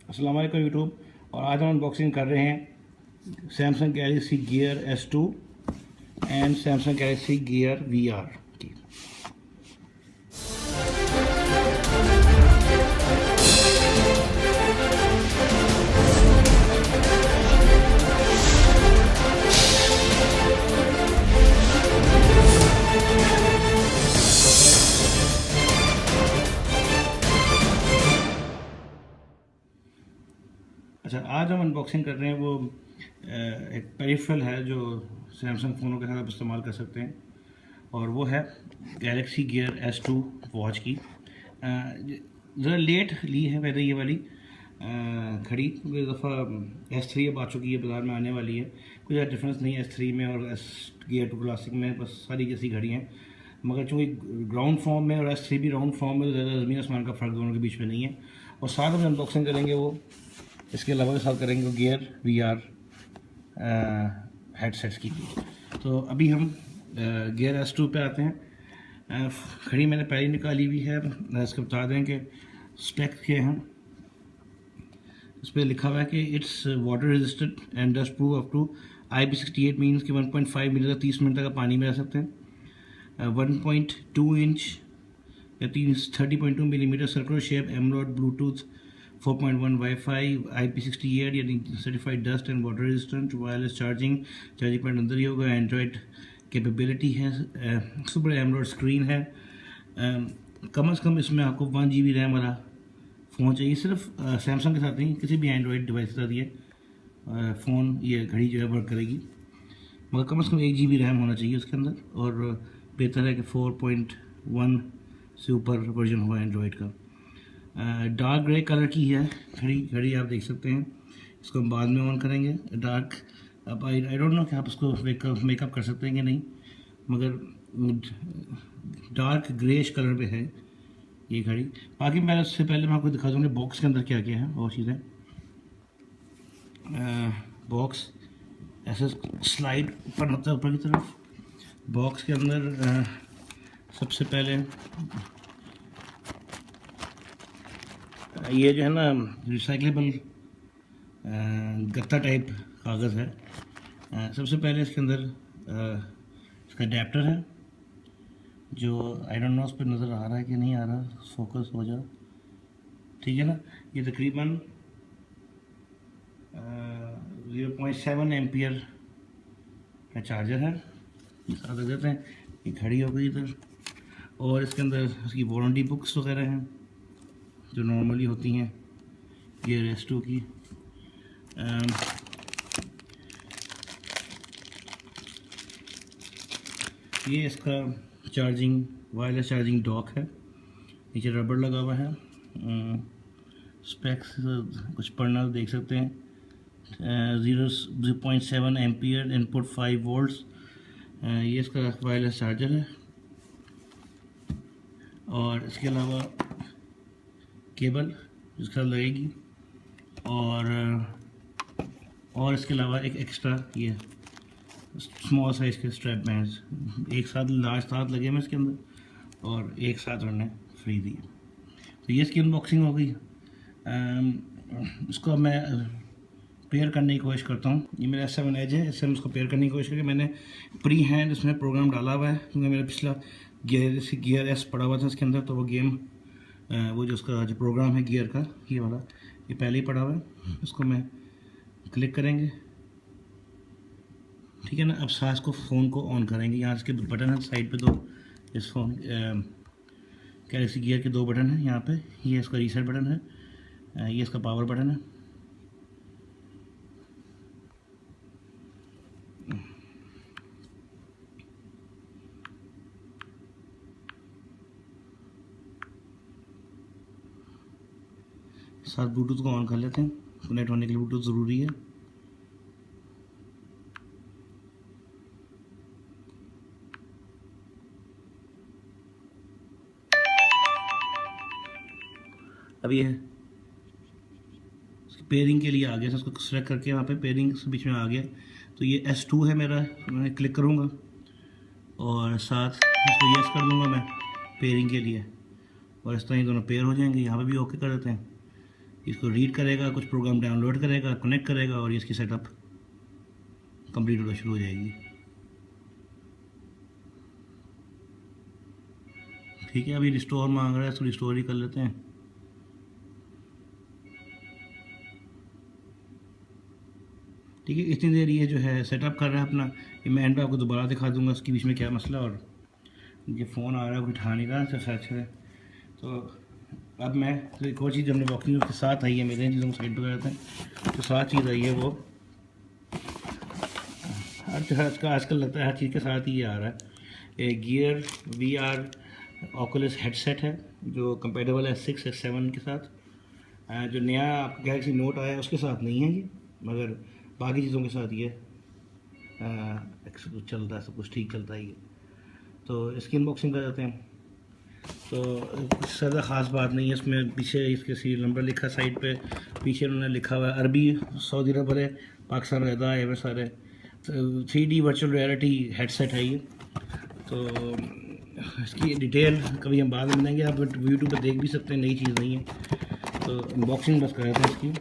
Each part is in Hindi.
अस्सलाम वालेकुम यूट्यूब। और आज हम अनबॉक्सिंग कर रहे हैं Samsung Galaxy gear S2 and Samsung Galaxy gear VR की। अच्छा, आज हम अनबॉक्सिंग कर रहे हैं वो एक पेरिफेरल है जो सैमसंग फ़ोनों के साथ आप इस्तेमाल कर सकते हैं, और वो है गैलेक्सी गियर S2 वॉच की। ज़रा लेट ली है मैंने ये वाली घड़ी, क्योंकि दफ़ा S3 अब आ चुकी है, बाज़ार में आने वाली है। कोई ज़्यादा डिफरेंस नहीं है S3 में और गियर 2 क्लासिक में, बस सारी जैसी घड़ी हैं। मगर चूँकि ग्राउंड फॉर्म में और S3 भी राउंड फॉर्म में, तो ज़्यादा ज़मीन आसमान का फ़र्क दोनों के बीच में नहीं है। और साथ में अनबॉक्सिंग करेंगे वो, इसके अलावा के साथ करेंगे गियर VR हेडसेट्स की। तो अभी हम गियर S2 पे आते हैं। घड़ी मैंने पहले निकाली हुई है। इसको बता दें कि स्पेक के हैं। इस पर लिखा हुआ है कि it's water resistant and dust proof up to IP68, means कि 1.5 मीटर तक 30 मिनट तक पानी में रह सकते हैं। 1.2 इंच या 30.2 millimetre circular shape, AMOLED, Bluetooth 4.1 WiFi, IP68 यानी certified dust and water resistant, wireless charging point अंदर ही होगा, एंड्रॉयड कैपेबिलिटी है, सुपर एमरॉड स्क्रीन है। कम से कम इसमें आपको 1 GB रैम वाला फ़ोन चाहिए। सिर्फ सैमसंग के साथ नहीं, किसी भी एंड्रॉयड डिवाइस के साथ ये फ़ोन, ये घड़ी जो है वर्क करेगी। मगर कम से कम 1 GB रैम होना चाहिए उसके अंदर, और बेहतर है कि 4.1 से ऊपर वर्जन हुआ एंड्रॉयड का। डार्क ग्रे कलर की है घड़ी आप देख सकते हैं। इसको हम बाद में ऑन करेंगे। डार्क, अब आई डोंट नो कि आप इसको मेकअप कर सकते हैं कि नहीं, मगर डार्क ग्रेश कलर पे है ये घड़ी। बाकी मैं उससे पहले मैं आपको दिखा दूँगा बॉक्स के अंदर क्या क्या है वो चीज़ें। बॉक्स ऐसे स्लाइड ऊपर होता है ऊपर की तरफ। बॉक्स के अंदर सबसे पहले ये जो है ना रिसाइक्लेबल गत्ता टाइप कागज़ है। सबसे पहले इसके अंदर इसका अडेप्टर है, जो आई डोंट नो उस पर नज़र आ रहा है कि नहीं आ रहा, फोकस हो जा, ठीक है ना। ये तकरीबन 0.7 एम्पियर का चार्जर है। ये साथ रख देते हैं। ये घड़ी हो गई इधर, और इसके अंदर इसकी वारंटी बुक्स वगैरह हैं जो नॉर्मली होती हैं गियर S2 की। ये इसका चार्जिंग, वायरलेस चार्जिंग डॉक है। नीचे रबर लगा हुआ है। स्पेक्स कुछ पढ़ना देख सकते हैं। 0.7 एम्पियर, इनपुट 5 वोल्ट्स। ये इसका वायरलेस चार्जर है। और इसके अलावा केबल जिसका लगेगी, और इसके अलावा एक एक्स्ट्रा ये स्मॉल साइज़ के स्ट्रैप बैंड्स, एक साथ लार्ज साथ लगे हुए इसके अंदर, और एक साथ उन्होंने फ्री दी। तो ये इसकी अनबॉक्सिंग हो गई। इसको मैं पेयर करने की कोशिश करता हूँ। ये मेरा S7 एज है, इससे उसको पेयर करने की कोशिश करके मैंने प्री हैंड इसमें प्रोग्राम डाला हुआ है, क्योंकि मेरा पिछला गियर S पड़ा हुआ था इसके अंदर, तो वो गेम वो जो उसका जो प्रोग्राम है गियर का, ये वाला, ये पहले ही पड़ा हुआ है। इसको मैं क्लिक करेंगे, ठीक है ना। अब साथ को फ़ोन को ऑन करेंगे। यहाँ इसके बटन है साइड पे दो, इस फोन गैलेक्सी गियर के 2 बटन हैं यहाँ पे। ये इसका रीसेट बटन है, ये इसका पावर बटन है। साथ ब्लूटूथ को ऑन कर लेते हैं। कनेक्ट होने के लिए ब्लूटूथ ज़रूरी है। अब ये पेयरिंग के लिए आ गया, उसको सेलेक्ट करके वहाँ पे पेयरिंग बीच में आ गया। तो ये S2 है मेरा, मैं क्लिक करूँगा और साथ इसको यस कर दूँगा मैं पेयरिंग के लिए, और इस तरह ये दोनों पेयर हो जाएंगे। यहाँ पे भी ओके कर देते हैं। इसको रीड करेगा, कुछ प्रोग्राम डाउनलोड करेगा, कनेक्ट करेगा और इसकी सेटअप कंप्लीट होना शुरू हो जाएगी। ठीक है, अभी रिस्टोर मांग रहा है तो रिस्टोर ही कर लेते हैं। ठीक है, इतनी देर ये जो है सेटअप कर रहा है अपना। ये मैं एंड पे आपको दोबारा दिखा दूंगा इसके बीच में क्या मसला। और ये फ़ोन आ रहा है, उठा नहीं रहा तो सच है। तो अब मैं तो एक और चीज़ हमने बॉक्सिंग के साथ आई है, मेरे चीज़ों को साइड पर करते हैं। तो साथ चीज़ आई है वो आजकल लगता है हर चीज़ के साथ ही ये आ रहा है। गियर VR ओकुलस हेडसेट है जो कंपेटेबल है 6 S7 के साथ। जो नया आपका गैलेक्सी नोट आया है उसके साथ नहीं है ये, मगर बाकी चीज़ों के साथ ये चलता है, सब कुछ ठीक चलता है ये। तो इसकी अनबॉक्सिंग कर जाते हैं। तो कुछ ज़्यादा ख़ास बात नहीं है इसमें। पीछे इसके सीरियल नंबर लिखा साइड पे, पीछे उन्होंने लिखा हुआ है अरबी सऊदी अरब वाले पाकिस्तान रहता है सारे। 3D वर्चुअल रियलिटी हेडसेट है ये। तो इसकी डिटेल कभी हम बाद में मिलेंगे, आप यूट्यूब पर देख भी सकते हैं, नई चीज़ नहीं है। तो अनबॉक्सिंग बस कर रहे थे इसकी।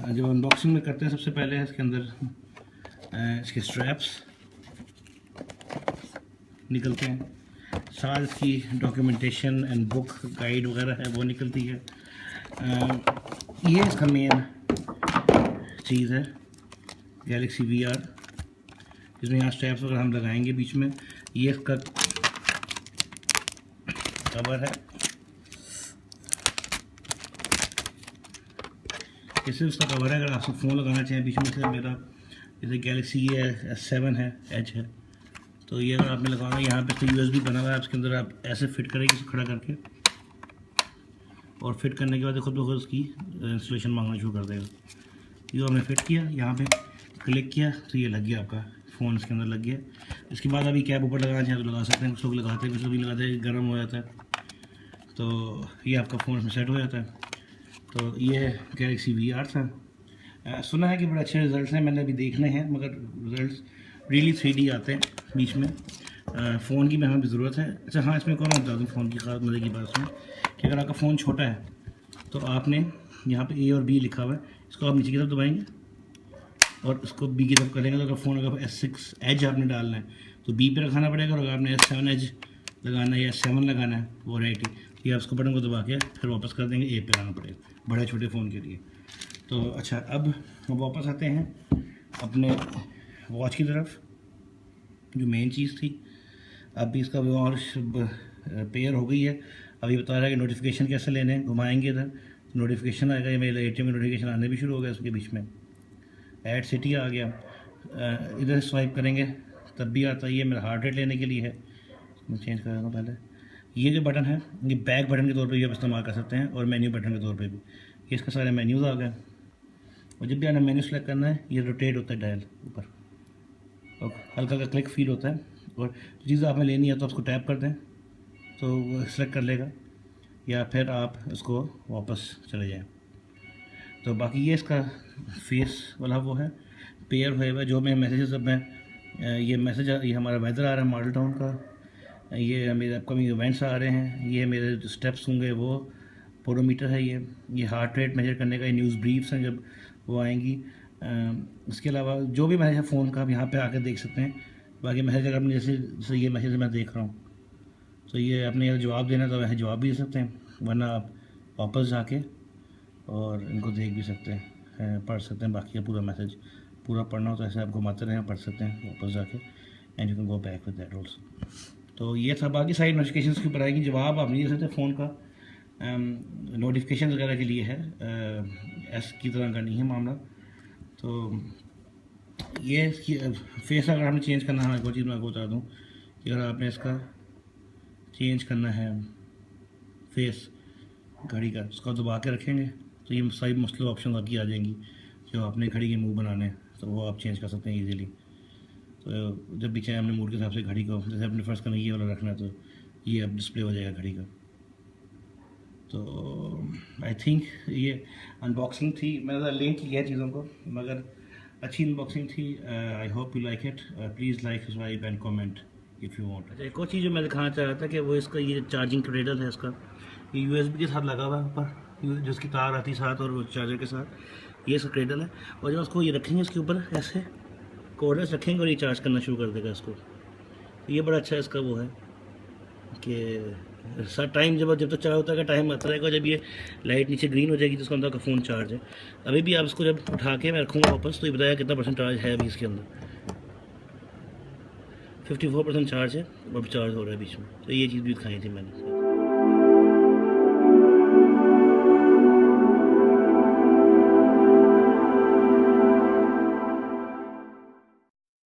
जब अनबॉक्सिंग में करते हैं सबसे पहले इसके अंदर इसके स्ट्रैप्स निकलते हैं, साथ इसकी डॉक्यूमेंटेशन एंड बुक गाइड वगैरह है वो निकलती है। ये इसका मेन चीज़ है गैलेक्सी VR, जिसमें यहाँ स्ट्रैप्स वगैरह हम लगाएंगे बीच में। ये इसका कवर है, ये सिर्फ इसका कवर है। अगर आपको फ़ोन लगाना चाहें बीच में से, मेरा जैसे गैलेक्सी ये S7 है, एज है, तो ये अगर आपने लगाना यहाँ पे तो USB बना हुआ है, उसके अंदर आप ऐसे फिट करेंगे इसे खड़ा करके, और फिट करने के बाद देखो तो उसकी इंस्टॉलेशन मांगना शुरू कर देगा। ये हमने फिट किया, यहाँ पे क्लिक किया तो ये लग गया, आपका फ़ोन इसके अंदर लग गया। इसके बाद अभी कैप ऊपर लगाना चाहें तो लगा सकते हैं, कुछ लोग लगाते हैं, कुछ लोग भी लगाते हैं, गर्म हो जाता है। तो ये आपका फ़ोन इसमें सेट हो जाता है। तो ये गैलेक्सी VR था। सुना है कि बड़े अच्छे रिज़ल्ट हैं, मैंने अभी देखने हैं, मगर रिज़ल्ट रियली 3D आते हैं बीच में। फ़ोन की हमें भी ज़रूरत है। अच्छा हाँ, इसमें कौन बता दूँ फ़ोन की ख़ास मज़े की बात इसमें कि अगर आपका फ़ोन छोटा है तो आपने यहाँ पे A और B लिखा हुआ है, इसको आप नीचे की तरफ दबाएंगे और इसको B की तरफ करेंगे। तो अगर फ़ोन अगर S6 एज आपने डालना है तो B पे रखाना पड़ेगा, और अगर आपने S7 एज लगाना है या S7 लगाना है वो राइट ही, या उसको बटन को दबा के फिर वापस कर देंगे, A पे लाना पड़ेगा बड़े छोटे फ़ोन के लिए। तो अच्छा, अब वापस आते हैं अपने वॉच की तरफ, जो मेन चीज़ थी। अभी इसका और पेयर हो गई है। अभी बता रहा है कि नोटिफिकेशन कैसे लेने हैं, घुमाएंगे इधर तो नोटिफिकेशन आएगा। ये मेरे ATM में नोटिफिकेशन आने भी शुरू हो गया, उसके बीच में ऐड सिटी आ गया। इधर स्वाइप करेंगे तब भी आता है। ये मेरा हार्ट रेट लेने के लिए है, मैं चेंज कर देता हूँ पहले। ये जो बटन है ये बैक बटन के तौर पे ये इस्तेमाल कर सकते हैं, और मेन्यू बटन के तौर पे भी। ये इसका सारे मेन्यूज़ आ गए, और जब भी आपने मेन्यू सेलेक्ट करना है ये रोटेट होता है डायल ऊपर, और हल्का हल्का क्लिक फील होता है। और चीज़ आपने लेनी है तो उसको टैप कर दें तो वो सेलेक्ट कर लेगा, या फिर आप इसको वापस चले जाएँ। तो बाकी ये इसका फेस वाला वो है, पेयर हुआ जो मैं मैसेजेस, अब मैं ये मैसेज ये हमारा वेदर आ रहा है मॉडल टाउन का, ये मेरे अपकमिंग इवेंट्स आ रहे हैं, ये मेरे जो स्टेप्स होंगे वो पोडोमीटर है, ये हार्ट रेट मेजर करने का, ये न्यूज़ ब्रीफ्स हैं जब वो आएंगी। इसके अलावा जो भी मैसेज है फ़ोन का आप यहाँ पे आकर देख सकते हैं। बाकी मैसेज अगर आपने जैसे ये मैसेज मैं देख रहा हूँ तो ये अपने जवाब देना तो वैसे जवाब भी दे सकते हैं, वरना आप वापस जाके और इनको देख भी सकते हैं, पढ़ सकते हैं। बाकी का पूरा मैसेज पूरा पढ़ना हो तो ऐसे आप घुमाते रहें, पढ़ सकते हैं वापस जाके, and you can go back with that also. तो ये था। बाकी सारी नोटिफिकेशन के ऊपर आएगी, जवाब आप नहीं दे सकते फ़ोन का। नोटिफिकेशन वगैरह के लिए है, एस की तरह का नहीं है मामला। तो ये फेस अगर हमने चेंज करना है, एक और चीज़ मैं आपको बता दूँ कि अगर आपने इसका चेंज करना है फेस घड़ी का, उसको दबा के रखेंगे तो ये सारी मुख्तलिफ ऑप्शन आपकी आ जाएंगी जो आपने घड़ी के मुँह बनाने हैं, तो वो आप चेंज कर सकते हैं ईजीली। तो जब भी चाहे हमने मूड के हिसाब से घड़ी को, जैसे अपने फर्स्ट करना ये वाला रखना है तो ये अब डिस्प्ले हो जाएगा घड़ी का। तो आई थिंक ये अनबॉक्सिंग थी, मैंने लिंक किया है चीज़ों को, मगर अच्छी अनबॉक्सिंग थी। I hope you like it. Please like subscribe and comment if you want. एक और चीज़ जो मैं दिखाना चाह रहा था कि वो इसका ये चार्जिंग क्रेडल है इसका, ये USB के साथ लगा हुआ है ऊपर, जिसकी तार आती है साथ और चार्जर के साथ। ये इसका क्रेडल है, और जब उसको ये रखेंगे इसके ऊपर ऐसे कॉर्डलेस रखेंगे और ये चार्ज करना शुरू कर देगा इसको। तो ये बड़ा अच्छा इसका वो है कि सर टाइम जब तक चला होता है टाइम आता रहेगा, जब ये लाइट नीचे ग्रीन हो जाएगी तो उसका अंदर का फ़ोन चार्ज है। अभी भी आप इसको जब उठा के मैं रखूँगा वापस तो ये बताया कितना % चार्ज है अभी इसके अंदर। 54% चार्ज है, अब चार्ज हो रहा है बीच में। तो ये चीज़ भी दिखाई थी मैंने।